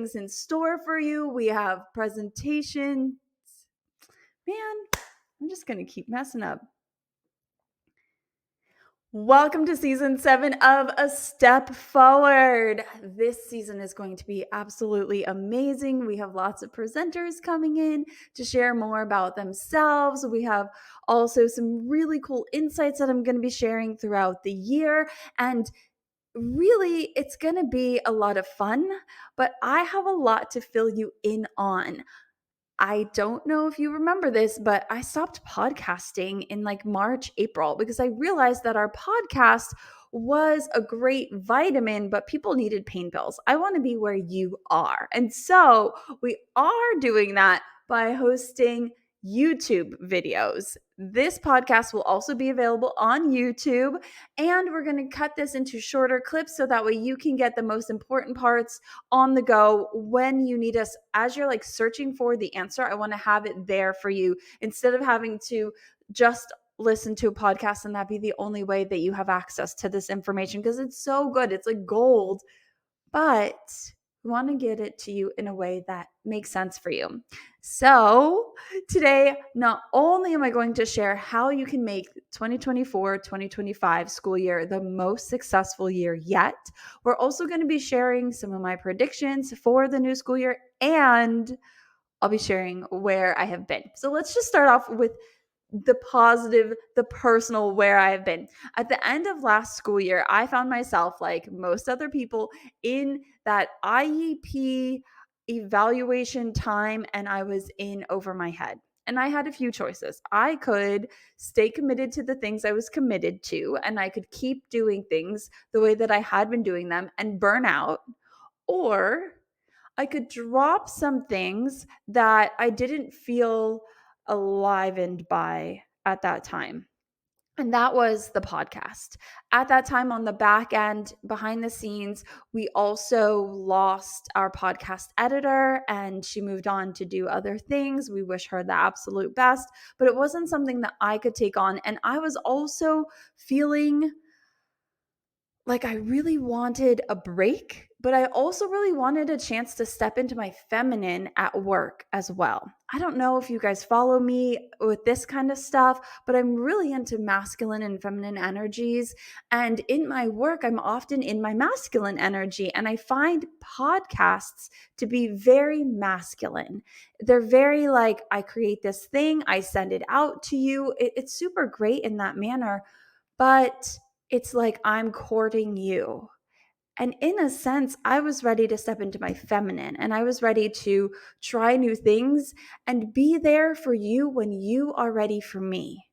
things in store for you. We have presentations. Man, I'm just going to keep messing up. Welcome to season 7 of A Step Forward. This season is going to be absolutely amazing. We have lots of presenters coming in to share more about themselves. We have also some really cool insights that I'm going to be sharing throughout the year. And really, it's going to be a lot of fun, but I have a lot to fill you in on. I don't know if you remember this, but I stopped podcasting in like March, April, because I realized that our podcast was a great vitamin, but people needed pain pills. I want to be where you are. And so we are doing that by hosting YouTube videos. This podcast will also be available on YouTube, and we're going to cut this into shorter clips so that way you can get the most important parts on the go when you need us. As you're like searching for the answer, I want to have it there for you instead of having to just listen to a podcast and that be the only way that you have access to this information, because it's so good. It's like gold, but we want to get it to you in a way that makes sense for you. So today, not only am I going to share how you can make 2024-2025 school year the most successful year yet, we're also going to be sharing some of my predictions for the new school year, and I'll be sharing where I have been. So let's just start off with the positive, the personal, where I have been. At the end of last school year, I found myself, like most other people, in that IEP evaluation time, and I was in over my head. And I had a few choices. I could stay committed to the things I was committed to, and I could keep doing things the way that I had been doing them and burn out, or I could drop some things that I didn't feel enlivened by at that time. And that was the podcast. At that time, on the back end, behind the scenes, we also lost our podcast editor and she moved on to do other things. We wish her the absolute best, but it wasn't something that I could take on. And I was also feeling like I really wanted a break, but I also really wanted a chance to step into my feminine at work as well. I don't know if you guys follow me with this kind of stuff, but I'm really into masculine and feminine energies. And in my work, I'm often in my masculine energy, and I find podcasts to be very masculine. They're very like, I create this thing, I send it out to you. It's super great in that manner, but it's like I'm courting you. And in a sense, I was ready to step into my feminine, and I was ready to try new things and be there for you when you are ready for me.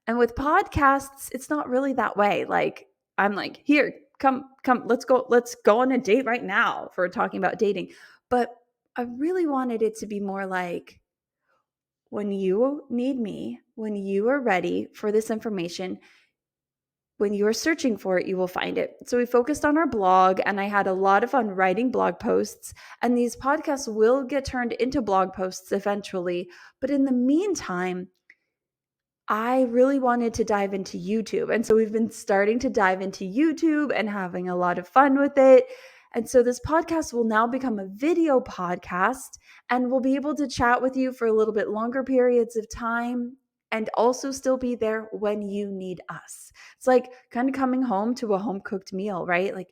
And with podcasts, it's not really that way. Like, I'm like, here, come, let's go on a date right now, for talking about dating. But I really wanted it to be more like, when you need me, when you are ready for this information, when you are searching for it, you will find it. So we focused on our blog, and I had a lot of fun writing blog posts, and these podcasts will get turned into blog posts eventually. But in the meantime, I really wanted to dive into YouTube. And so we've been starting to dive into YouTube and having a lot of fun with it. And so this podcast will now become a video podcast, and we'll be able to chat with you for a little bit longer periods of time and also still be there when you need us. It's like kind of coming home to a home cooked meal, right? Like,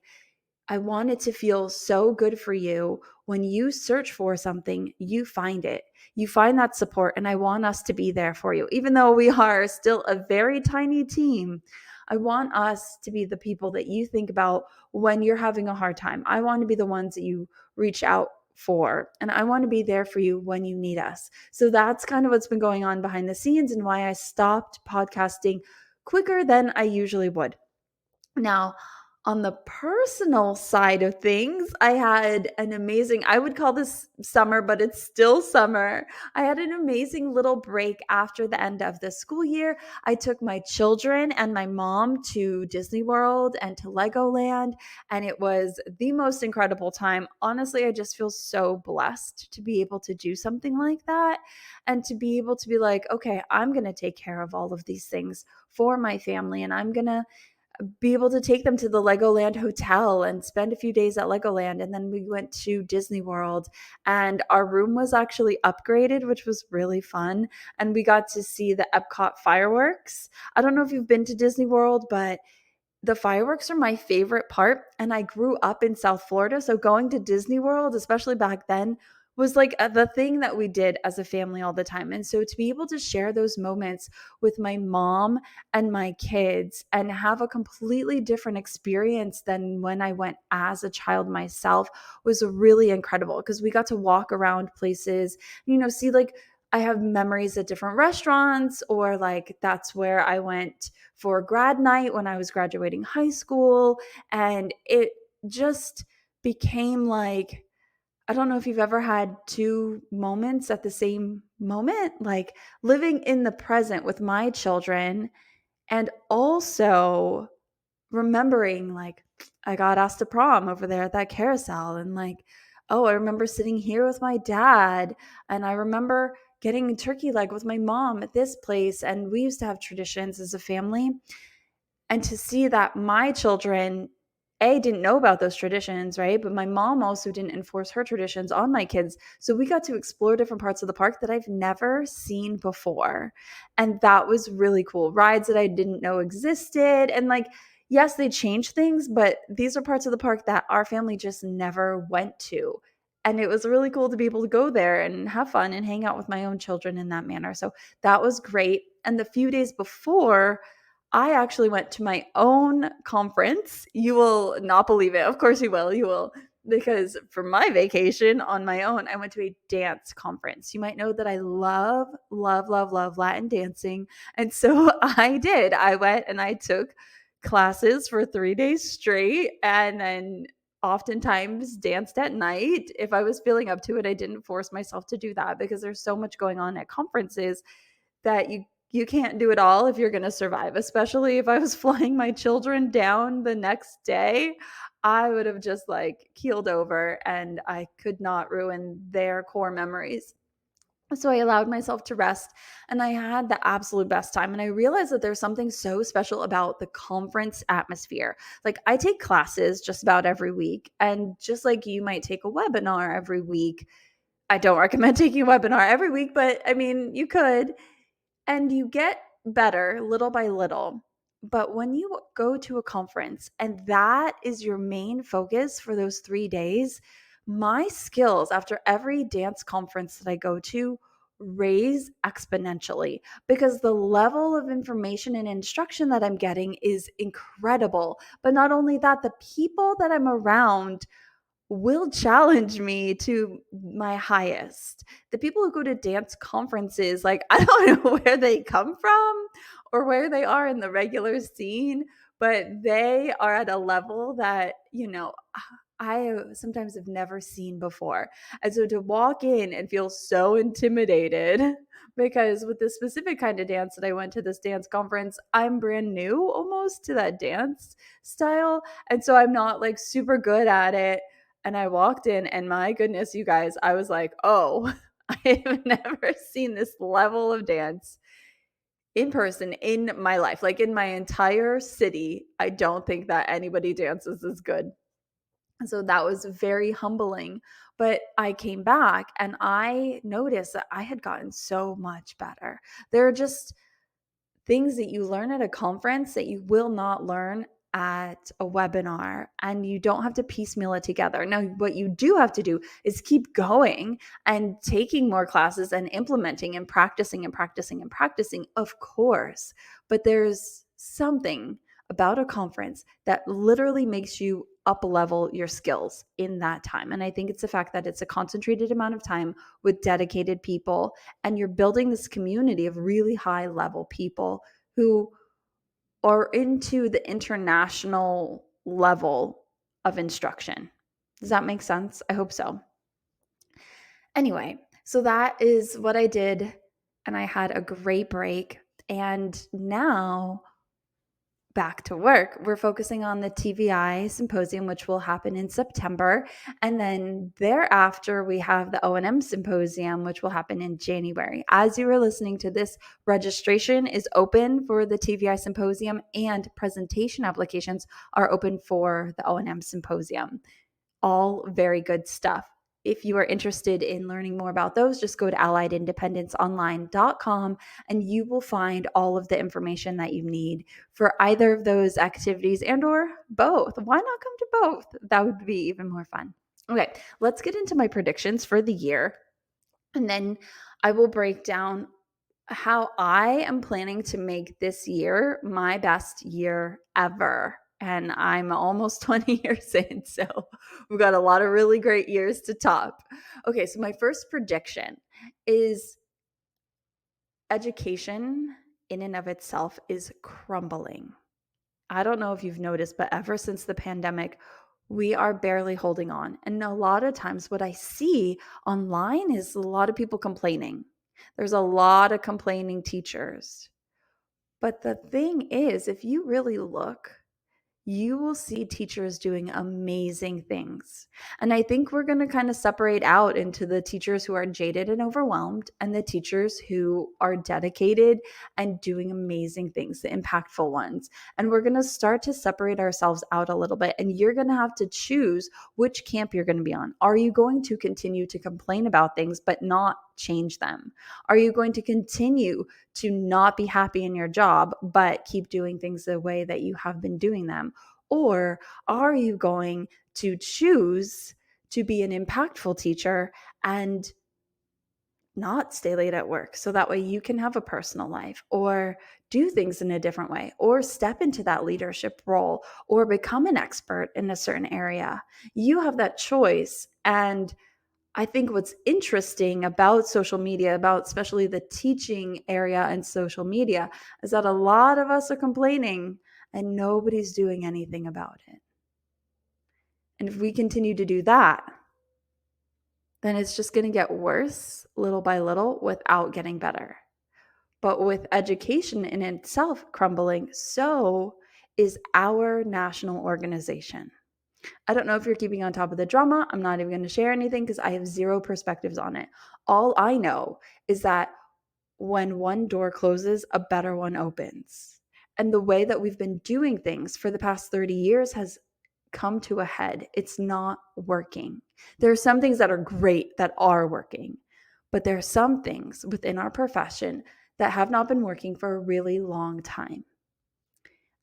I want it to feel so good for you. When you search for something, you find it. You find that support, and I want us to be there for you. Even though we are still a very tiny team, I want us to be the people that you think about when you're having a hard time. I want to be the ones that you reach out for, and I want to be there for you when you need us. So that's kind of what's been going on behind the scenes and why I stopped podcasting quicker than I usually would. Now, on the personal side of things, I had an amazing, I would call this summer, but it's still summer. I had an amazing little break after the end of the school year. I took my children and my mom to Disney World and to Legoland, and it was the most incredible time. Honestly, I just feel so blessed to be able to do something like that and to be able to be like, okay, I'm going to take care of all of these things for my family, and I'm going to be able to take them to the Legoland Hotel and spend a few days at Legoland. And then we went to Disney World, and our room was actually upgraded, which was really fun. And we got to see the Epcot fireworks. I don't know if you've been to Disney World, but the fireworks are my favorite part, and I grew up in South Florida, so going to Disney World, especially back then, was like the thing that we did as a family all the time. And so to be able to share those moments with my mom and my kids and have a completely different experience than when I went as a child myself was really incredible, because we got to walk around places, see, like, I have memories at different restaurants, or like that's where I went for grad night when I was graduating high school. And it just became like, I don't know if you've ever had two moments at the same moment, like living in the present with my children, and also remembering, like, I got asked to prom over there at that carousel, and like, oh, I remember sitting here with my dad, and I remember getting a turkey leg with my mom at this place, and we used to have traditions as a family. And to see that my children, A, didn't know about those traditions, right? But my mom also didn't enforce her traditions on my kids. So we got to explore different parts of the park that I've never seen before. And that was really cool. Rides that I didn't know existed. And like, yes, they changed things, but these are parts of the park that our family just never went to. And it was really cool to be able to go there and have fun and hang out with my own children in that manner. So that was great. And the few days before, I actually went to my own conference. You will not believe it. Of course you will. You will. Because for my vacation on my own, I went to a dance conference. You might know that I love, love, love, love Latin dancing. And so I did. I went and I took classes for 3 days straight, and then oftentimes danced at night. If I was feeling up to it, I didn't force myself to do that, because there's so much going on at conferences that you can't do it all if you're going to survive, especially if I was flying my children down the next day. I would have just like keeled over, and I could not ruin their core memories. So I allowed myself to rest, and I had the absolute best time. And I realized that there's something so special about the conference atmosphere. Like, I take classes just about every week, and just like you might take a webinar every week, I don't recommend taking a webinar every week, but I mean, you could, and you get better little by little. But when you go to a conference and that is your main focus for those 3 days, my skills after every dance conference that I go to raise exponentially, because the level of information and instruction that I'm getting is incredible. But not only that, the people that I'm around will challenge me to my highest. The people who go to dance conferences, like, I don't know where they come from or where they are in the regular scene, but they are at a level that, I sometimes have never seen before. And so to walk in and feel so intimidated, because with this specific kind of dance that I went to this dance conference, I'm brand new almost to that dance style. And so I'm not like super good at it. And I walked in, and my goodness, you guys, I was like, oh, I have never seen this level of dance in person in my life. Like, in my entire city, I don't think that anybody dances as good. And so that was very humbling. But I came back and I noticed that I had gotten so much better. There are just things that you learn at a conference that you will not learn at a webinar, and you don't have to piecemeal it together. Now, what you do have to do is keep going and taking more classes and implementing and practicing and practicing and practicing, of course. But there's something about a conference that literally makes you up level your skills in that time. And I think it's the fact that it's a concentrated amount of time with dedicated people, and you're building this community of really high level people who are into the international level of instruction. Does that make sense? I hope so. Anyway, so that is what I did, and I had a great break. And now, back to work. We're focusing on the TVI Symposium, which will happen in September. And then thereafter, we have the O&M Symposium, which will happen in January. As you are listening to this, registration is open for the TVI Symposium, and presentation applications are open for the O&M Symposium. All very good stuff. If you are interested in learning more about those, just go to alliedindependenceonline.com and you will find all of the information that you need for either of those activities and or both. Why not come to both? That would be even more fun. Okay, let's get into my predictions for the year. And then I will break down how I am planning to make this year my best year ever. And I'm almost 20 years in, so we've got a lot of really great years to top. Okay, so my first prediction is education in and of itself is crumbling. I don't know if you've noticed, but ever since the pandemic, we are barely holding on. And a lot of times, what I see online is a lot of people complaining. There's a lot of complaining teachers. But the thing is, if you really look, you will see teachers doing amazing things. And I think we're going to kind of separate out into the teachers who are jaded and overwhelmed and the teachers who are dedicated and doing amazing things, the impactful ones. And we're going to start to separate ourselves out a little bit. And you're going to have to choose which camp you're going to be on. Are you going to continue to complain about things but not change them? Are you going to continue to not be happy in your job but keep doing things the way that you have been doing them? Or are you going to choose to be an impactful teacher and not stay late at work so that way you can have a personal life, or do things in a different way, or step into that leadership role, or become an expert in a certain area? You have that choice. And I think what's interesting about social media, about especially the teaching area and social media, is that a lot of us are complaining and nobody's doing anything about it. And if we continue to do that, then it's just going to get worse little by little without getting better. But with education in itself crumbling, so is our national organization. I don't know if you're keeping on top of the drama. I'm not even going to share anything because I have zero perspectives on it. All I know is that when one door closes, a better one opens. And the way that we've been doing things for the past 30 years has come to a head. It's not working. There are some things that are great that are working, but there are some things within our profession that have not been working for a really long time.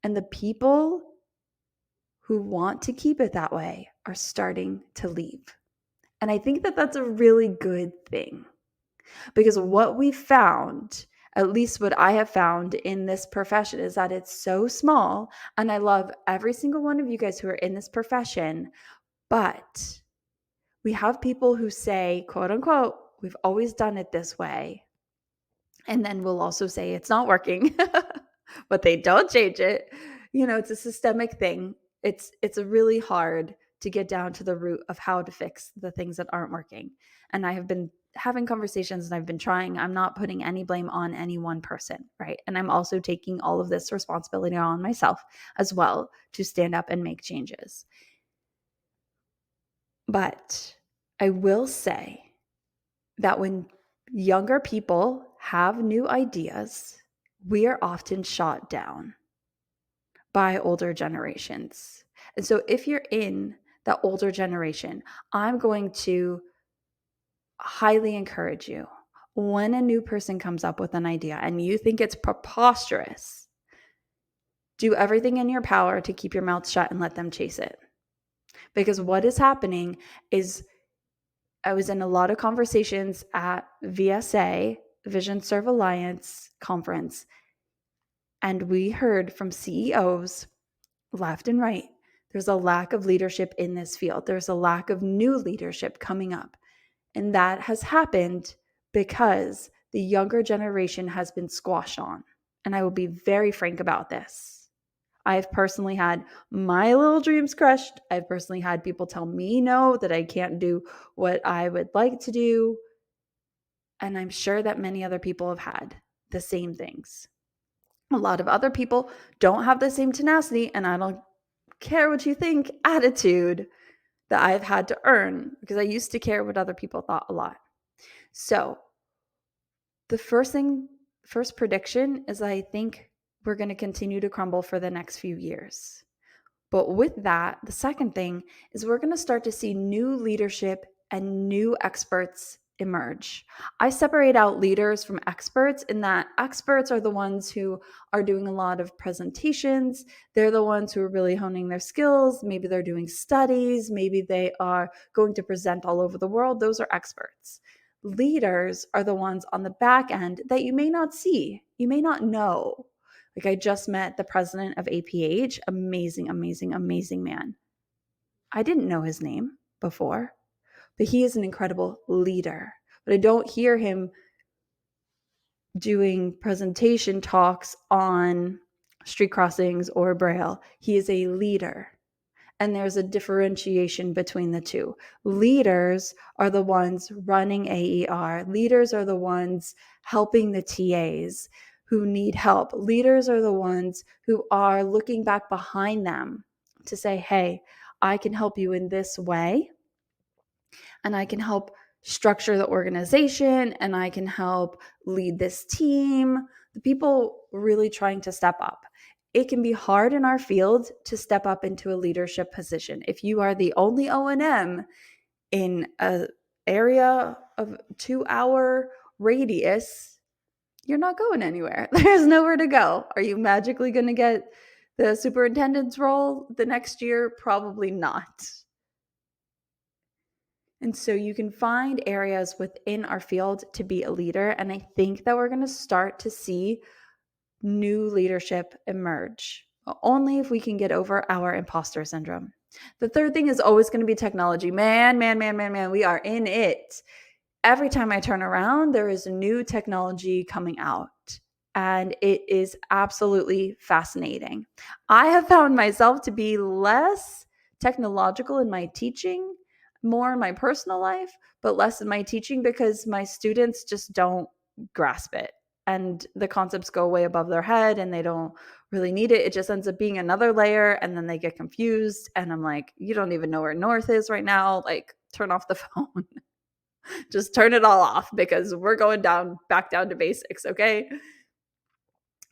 And the people who want to keep it that way are starting to leave. And I think that that's a really good thing, because what we found, at least what I have found in this profession, is that it's so small. And I love every single one of you guys who are in this profession, but we have people who say, quote unquote, we've always done it this way. And then we'll also say it's not working, but they don't change it. You know, it's a systemic thing. It's really hard to get down to the root of how to fix the things that aren't working. And I have been having conversations and I've been trying. I'm not putting any blame on any one person, right? And I'm also taking all of this responsibility on myself as well to stand up and make changes. But I will say that when younger people have new ideas, we are often shot down by older generations. And so if you're in the older generation, I'm going to highly encourage you, when a new person comes up with an idea and you think it's preposterous, do everything in your power to keep your mouth shut and let them chase it. Because what is happening is, I was in a lot of conversations at VSA, Vision Serve Alliance conference, and we heard from CEOs left and right, there's a lack of leadership in this field. There's a lack of new leadership coming up. And that has happened because the younger generation has been squashed on. And I will be very frank about this. I've personally had my little dreams crushed. I've personally had people tell me no, that I can't do what I would like to do. And I'm sure that many other people have had the same things. A lot of other people don't have the same tenacity, and I don't care what you think attitude that I've had to earn, because I used to care what other people thought a lot. So the first prediction is I think we're going to continue to crumble for the next few years. But with that, the second thing is we're going to start to see new leadership and new experts emerge. I separate out leaders from experts in that experts are the ones who are doing a lot of presentations. They're the ones who are really honing their skills. Maybe they're doing studies. Maybe they are going to present all over the world. Those are experts. Leaders are the ones on the back end that you may not see, you may not know. Like I just met the president of APH, amazing, amazing, amazing man. I didn't know his name before, but he is an incredible leader. But I don't hear him doing presentation talks on street crossings or Braille. He is a leader. And there's a differentiation between the two. Leaders are the ones running AER. Leaders are the ones helping the TAs who need help. Leaders are the ones who are looking back behind them to say, hey, I can help you in this way, and I can help structure the organization, and I can help lead this team. The people really trying to step up. It can be hard in our field to step up into a leadership position. If you are the only O&M in an area of 2-hour radius, you're not going anywhere. There's nowhere to go. Are you magically going to get the superintendent's role the next year? Probably not. And so you can find areas within our field to be a leader. And I think that we're going to start to see new leadership emerge, only if we can get over our imposter syndrome. The third thing is always going to be technology. Man, we are in it. Every time I turn around, there is new technology coming out, and it is absolutely fascinating. I have found myself to be less technological in my teaching, more in my personal life, but less in my teaching because my students just don't grasp it. And the concepts go way above their head and they don't really need it. It just ends up being another layer, and then they get confused. And I'm like, you don't even know where north is right now. Like, turn off the phone. Just turn it all off because we're going back down to basics, okay?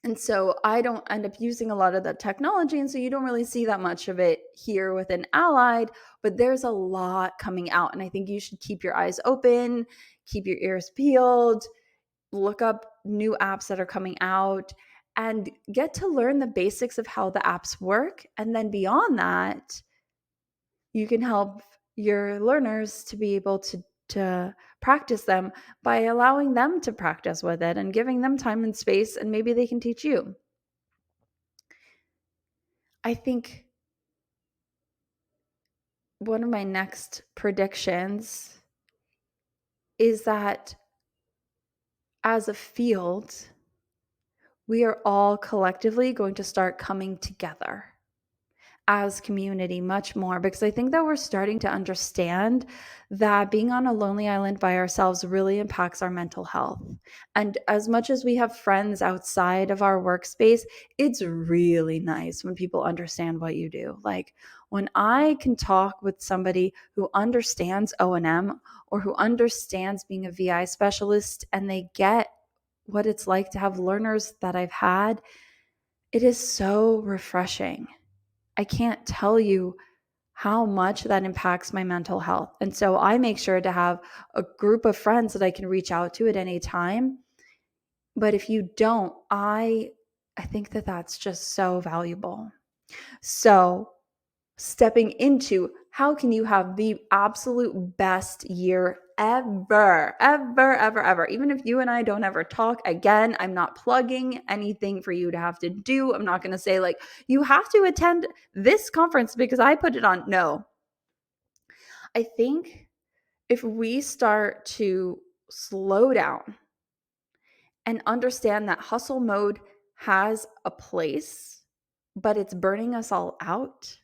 And so I don't end up using a lot of that technology. And so you don't really see that much of it here within Allied, but there's a lot coming out. And I think you should keep your eyes open, keep your ears peeled, look up new apps that are coming out, and get to learn the basics of how the apps work. And then beyond that, you can help your learners to be able to practice them by allowing them to practice with it and giving them time and space, and maybe they can teach you. I think one of my next predictions is that as a field, we are all collectively going to start coming together as community much more, because I think that we're starting to understand that being on a lonely island by ourselves really impacts our mental health. And as much as we have friends outside of our workspace, it's really nice when people understand what you do. Like when I can talk with somebody who understands O&M or who understands being a VI specialist, and they get what it's like to have learners that I've had, it is so refreshing. I can't tell you how much that impacts my mental health. And so I make sure to have a group of friends that I can reach out to at any time. But if you don't, I think that that's just so valuable. So stepping into how can you have the absolute best year ever, even if you and I don't ever talk again. I'm not plugging anything for you to have to do. I'm not going to say like you have to attend this conference because I put it on. No, I think if we start to slow down and understand that hustle mode has a place, but it's burning us all out,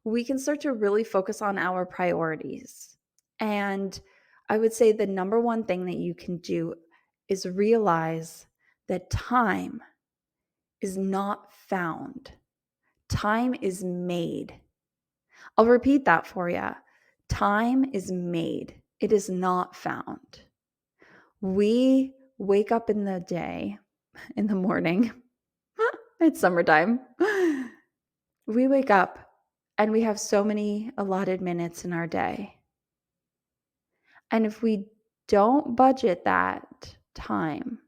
we can start to really focus on our priorities. And I would say the number one thing that you can do is realize that time is not found. Time is made. I'll repeat that for you. Time is made. It is not found. We wake up in the morning. It's summertime. We wake up and we have so many allotted minutes in our day. And if we don't budget that time,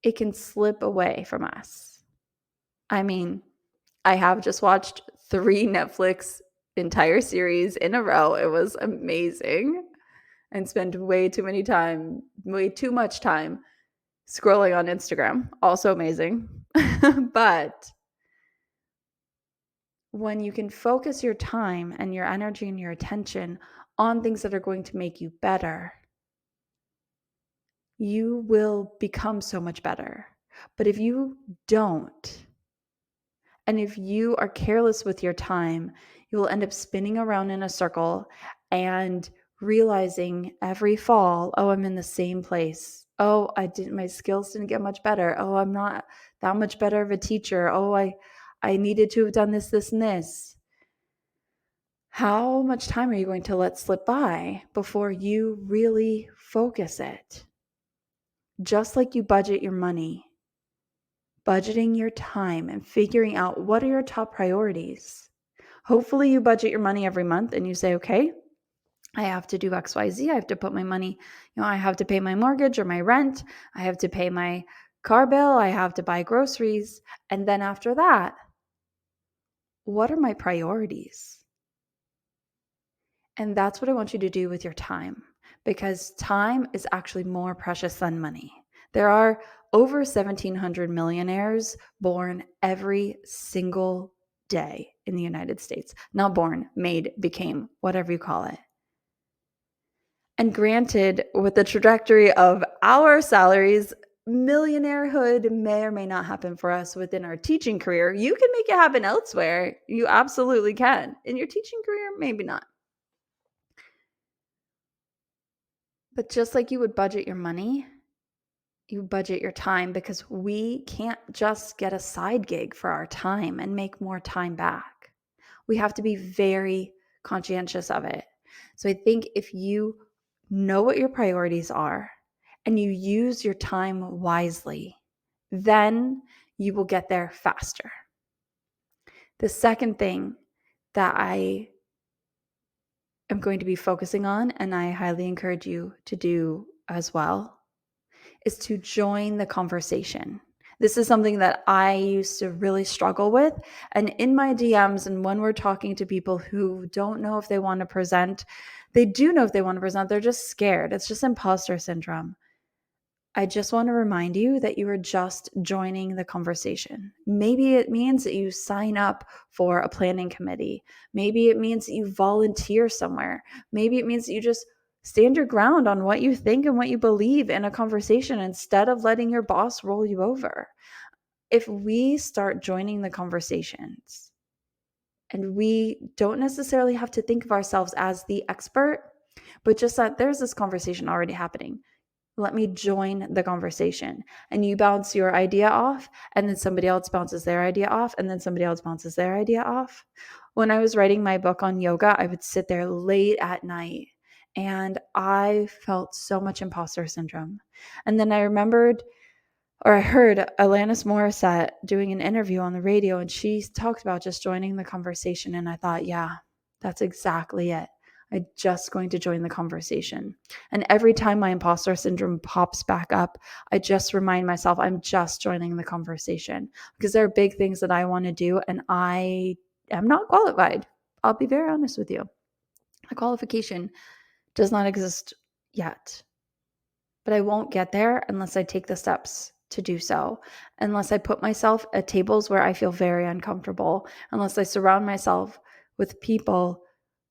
it can slip away from us. I mean, I have just watched 3 Netflix entire series in a row. It was amazing, and spent way too much time scrolling on Instagram. Also amazing. But when you can focus your time and your energy and your attention on things that are going to make you better, you will become so much better. But if you don't, and if you are careless with your time, you will end up spinning around in a circle and realizing every fall, oh, I'm in the same place. Oh, my skills didn't get much better. Oh, I'm not that much better of a teacher. Oh, I needed to have done this, this, and this. How much time are you going to let slip by before you really focus it? Just like you budget your money, budgeting your time and figuring out what are your top priorities. Hopefully you budget your money every month and you say, okay, I have to do XYZ. I have to put my money, I have to pay my mortgage or my rent. I have to pay my car bill. I have to buy groceries. And then after that, what are my priorities? And that's what I want you to do with your time, because time is actually more precious than money. There are over 1,700 millionaires born every single day in the United States. Not born, made, became, whatever you call it. And granted, with the trajectory of our salaries, millionairehood may or may not happen for us within our teaching career. You can make it happen elsewhere. You absolutely can. In your teaching career, maybe not. But just like you would budget your money, you budget your time, because we can't just get a side gig for our time and make more time back. We have to be very conscientious of it. So I think if you know what your priorities are and you use your time wisely, then you will get there faster. The second thing that I am going to be focusing on, and I highly encourage you to do as well, is to join the conversation. This is something that I used to really struggle with. And in my DMs, and when we're talking to people who don't know if they want to present, they do know if they want to present, they're just scared. It's just imposter syndrome. I just want to remind you that you are just joining the conversation. Maybe it means that you sign up for a planning committee. Maybe it means that you volunteer somewhere. Maybe it means that you just stand your ground on what you think and what you believe in a conversation instead of letting your boss roll you over. If we start joining the conversations, and we don't necessarily have to think of ourselves as the expert, but just that there's this conversation already happening. Let me join the conversation. And you bounce your idea off, and then somebody else bounces their idea off, and then somebody else bounces their idea off. When I was writing my book on yoga, I would sit there late at night and I felt so much imposter syndrome. And then I remembered, or I heard Alanis Morissette doing an interview on the radio, and she talked about just joining the conversation. And I thought, yeah, that's exactly it. I'm just going to join the conversation. And every time my imposter syndrome pops back up, I just remind myself I'm just joining the conversation, because there are big things that I want to do and I am not qualified. I'll be very honest with you. A qualification does not exist yet, but I won't get there unless I take the steps to do so, unless I put myself at tables where I feel very uncomfortable, unless I surround myself with people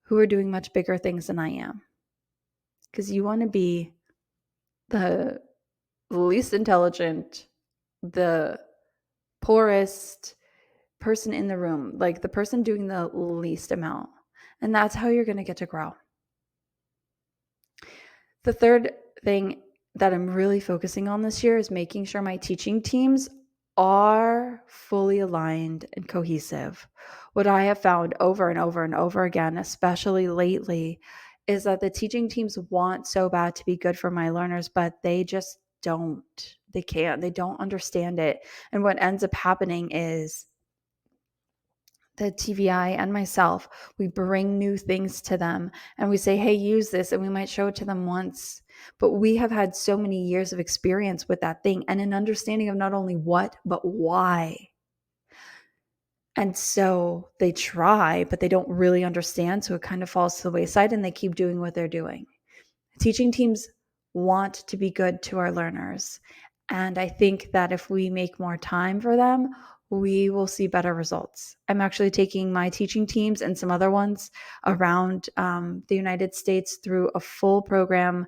who are doing much bigger things than I am. Because you want to be the least intelligent, the poorest person in the room, like the person doing the least amount. And that's how you're going to get to grow. The third thing that I'm really focusing on this year is making sure my teaching teams are fully aligned and cohesive. What I have found over and over and over again, especially lately, is that the teaching teams want so bad to be good for my learners, but they just don't. They can't. They don't understand it. And what ends up happening is the TVI and myself, we bring new things to them and we say, hey, use this. And we might show it to them once. But we have had so many years of experience with that thing and an understanding of not only what, but why. And so they try, but they don't really understand. So it kind of falls to the wayside and they keep doing what they're doing. Teaching teams want to be good to our learners. And I think that if we make more time for them, we will see better results. I'm actually taking my teaching teams and some other ones around the United States through a full program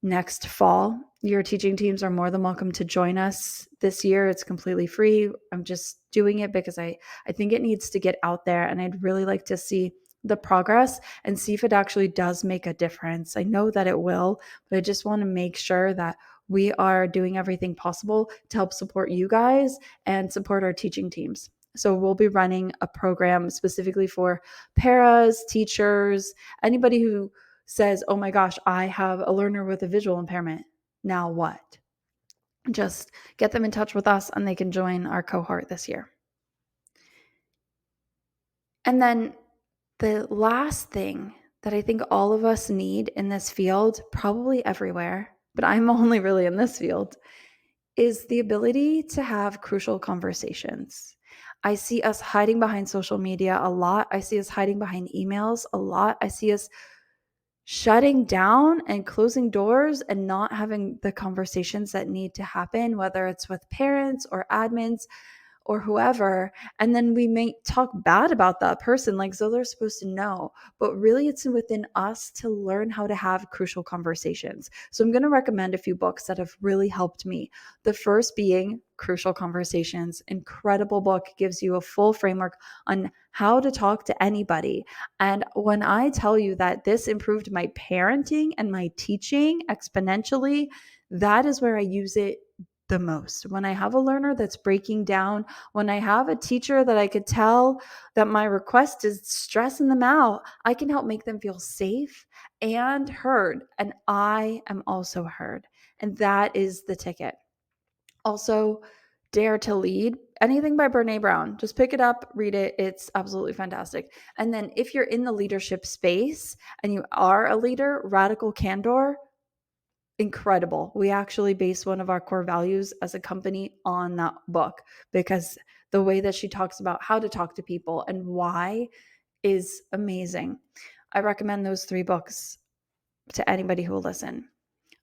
next fall. Your teaching teams are more than welcome to join us this year. It's completely free. I'm just doing it because I think it needs to get out there, and I'd really like to see the progress and see if it actually does make a difference. I know that it will, but I just want to make sure that we are doing everything possible to help support you guys and support our teaching teams. So we'll be running a program specifically for paras, teachers, anybody who says, oh my gosh, I have a learner with a visual impairment. Now what? Just get them in touch with us and they can join our cohort this year. And then the last thing that I think all of us need in this field, probably everywhere, but I'm only really in this field, is the ability to have crucial conversations. I see us hiding behind social media a lot. I see us hiding behind emails a lot. I see us shutting down and closing doors and not having the conversations that need to happen, whether it's with parents or admins or whoever. And then we may talk bad about that person, like, so they're supposed to know. But really, it's within us to learn how to have crucial conversations. So I'm going to recommend a few books that have really helped me. The first being Crucial Conversations. Incredible book, gives you a full framework on how to talk to anybody. And when I tell you that this improved my parenting and my teaching exponentially, that is where I use it the most. When I have a learner that's breaking down, when I have a teacher that I could tell that my request is stressing them out, I can help make them feel safe and heard. And I am also heard. And that is the ticket. Also, Dare to Lead, anything by Brene Brown. Just pick it up, read it. It's absolutely fantastic. And then if you're in the leadership space and you are a leader, Radical Candor, incredible. We actually base one of our core values as a company on that book because the way that she talks about how to talk to people and why is amazing. I recommend those 3 books to anybody who will listen.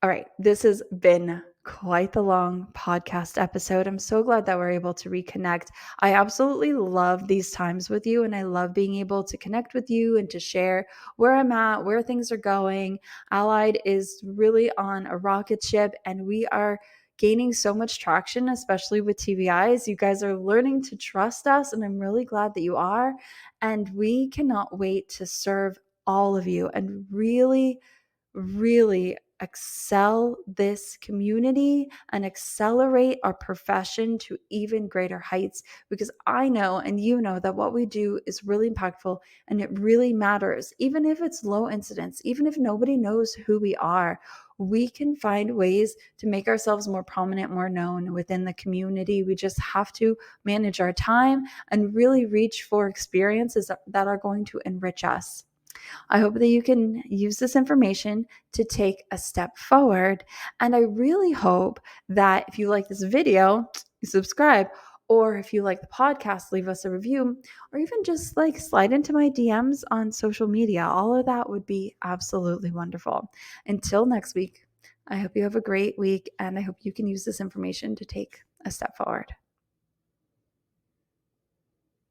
All right, this has been quite the long podcast episode. I'm so glad that we're able to reconnect. I absolutely love these times with you, and I love being able to connect with you and to share where I'm at, where things are going. Allied is really on a rocket ship, and we are gaining so much traction, especially with TVIs. You guys are learning to trust us, and I'm really glad that you are. And we cannot wait to serve all of you and really excel this community and accelerate our profession to even greater heights, because I know and you know that what we do is really impactful and it really matters. Even if it's low incidence, even if nobody knows who we are, we can find ways to make ourselves more prominent, more known within the community. We just have to manage our time and really reach for experiences that are going to enrich us. I hope that you can use this information to take a step forward. And I really hope that if you like this video, you subscribe, or if you like the podcast, leave us a review, or even just like slide into my DMs on social media. All of that would be absolutely wonderful. Until next week, I hope you have a great week, and I hope you can use this information to take a step forward.